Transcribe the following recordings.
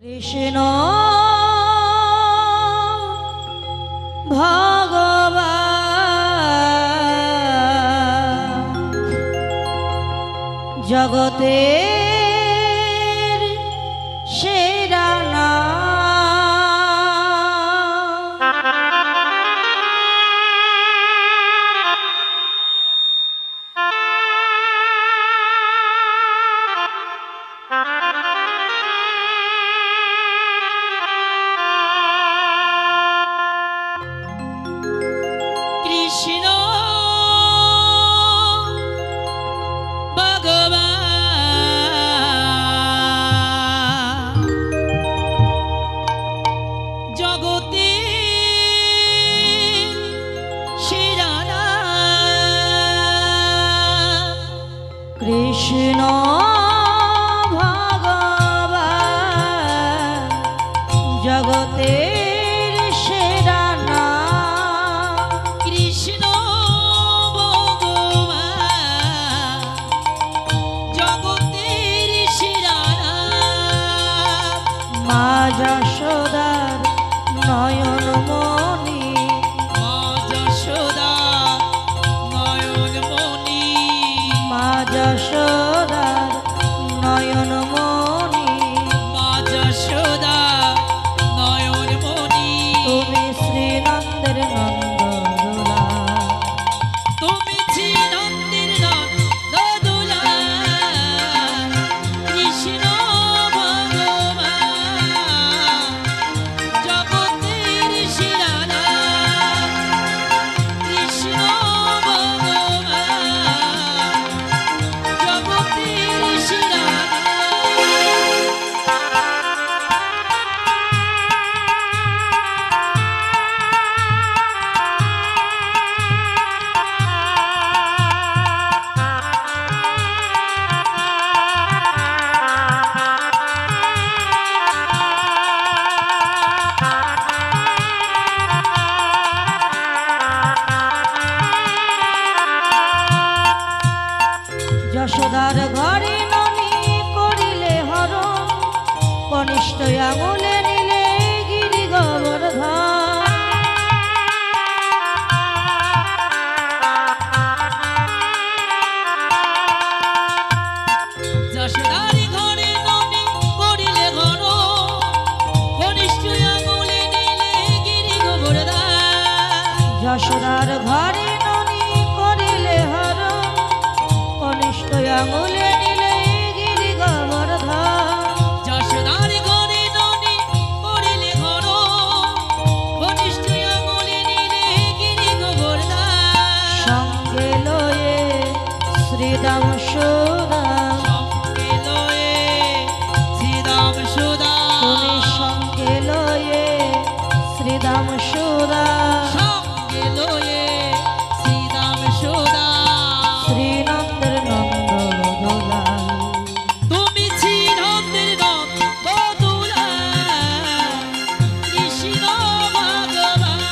কৃষ্ণ ভগবান জগতের সেরা নাম। কৃষ্ণ ভগবান জগতের সেরা নাম। কৃষ্ণ ভগবান জগতের সেরা নাম। কৃষ্ণ ভগবান জগতের সেরা নাম। মা যশোদার নয়নমণি, মা যশোদা নয়নমণি, মা যশোদার নয়নমণি, মা যশোদা নয়নমণি। তুমি শ্রীনন্দের নন্দদোলা, তুমি শ্রীনন্দের নন্দদোলা। কৃষ্ণ ভগবান জগতের সেরা নাম। কৃষ্ণ ভগবান জগতের সেরা যশোদার ঘরে ননি করিলে হরণ, কনিষ্ঠ আঙুলে নিলে গিরি গোবর্ধন। যশোদারি ঘরে ননি করিলে ঘন, কনিষ্ঠ আঙুলে নিলে গিরি গোবর্ধন। যশোদার ঘরে ননি করিলে হরণ, কনিষ্ঠ আঙুলে নিলে গিরি গোবর্ধন। যশোদারি ঘরে ননি করিলে ঘন, কনিষ্ঠ আঙুলে নিলে গিরি গোবর্ধন। সঙ্গে লয়ে শ্রীদাম সুদাম, সঙ্গে লয়ে শ্রীরাম সুদা। তুমি সঙ্গে লয়ে শ্রীদাম সুদাম, সঙ্গে লয়ে শ্রীরাম সুদা। শ্রীনন্দের নন্দদোলা, তুমি শ্রীনন্দের নন্দদোলা। কৃষ্ণ ভগবান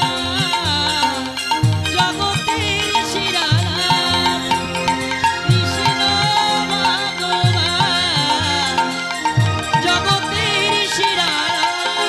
জগতের সেরা নাম। কৃষ্ণ ভগবান জগতের সেরা নাম।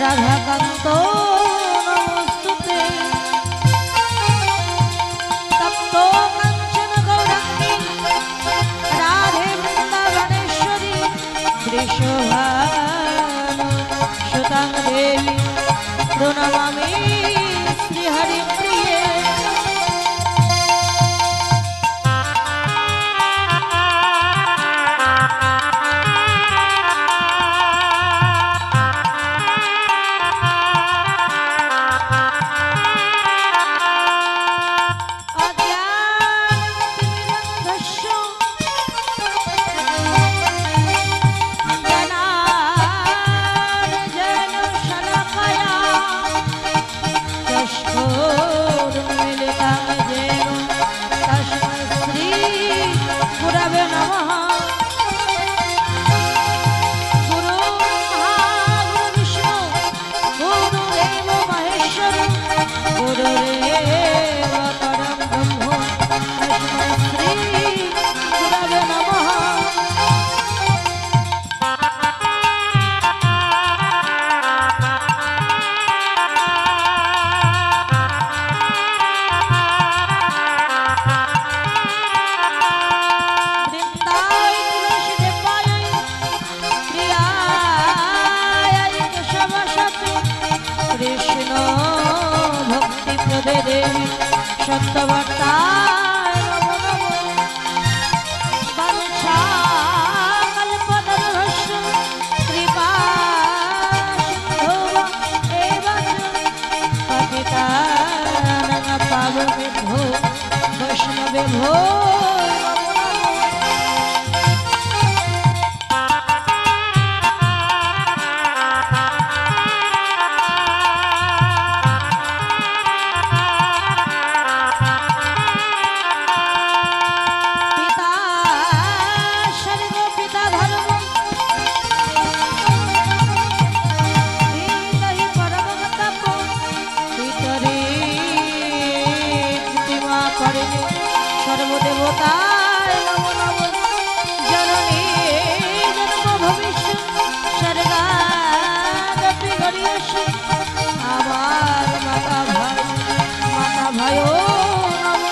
রাধাকান্ত নমস্তুতে তপ্ত কাঞ্চন গৌরাঙ্গী রাধে বৃন্দাবনেশ্বরী বৃষভানু সুতাং দেবী প্রণমামি শ্রীহরিপ্রিয়ে কৃষ্ণ ভক্তি প্রদে দেবী সত্যবর্তায় নমো নমো বাঞ্ছা কল্পতরুশ্চ কৃপা সিন্ধু এব পতিতানাং পাবনেভ্যো বৈষ্ণবেভ্যো নমো নমো সর্বদেবতায় নমো নমো জননী জন্ম ভবিষ্যৎ স্বর্গাদপি গরিয়সী আমার মাতা ভাই নমো নমো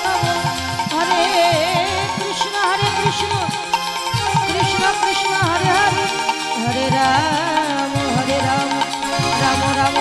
হরে কৃষ্ণ কৃষ্ণ কৃষ্ণ হরে হরে হরে রাম রাম রাম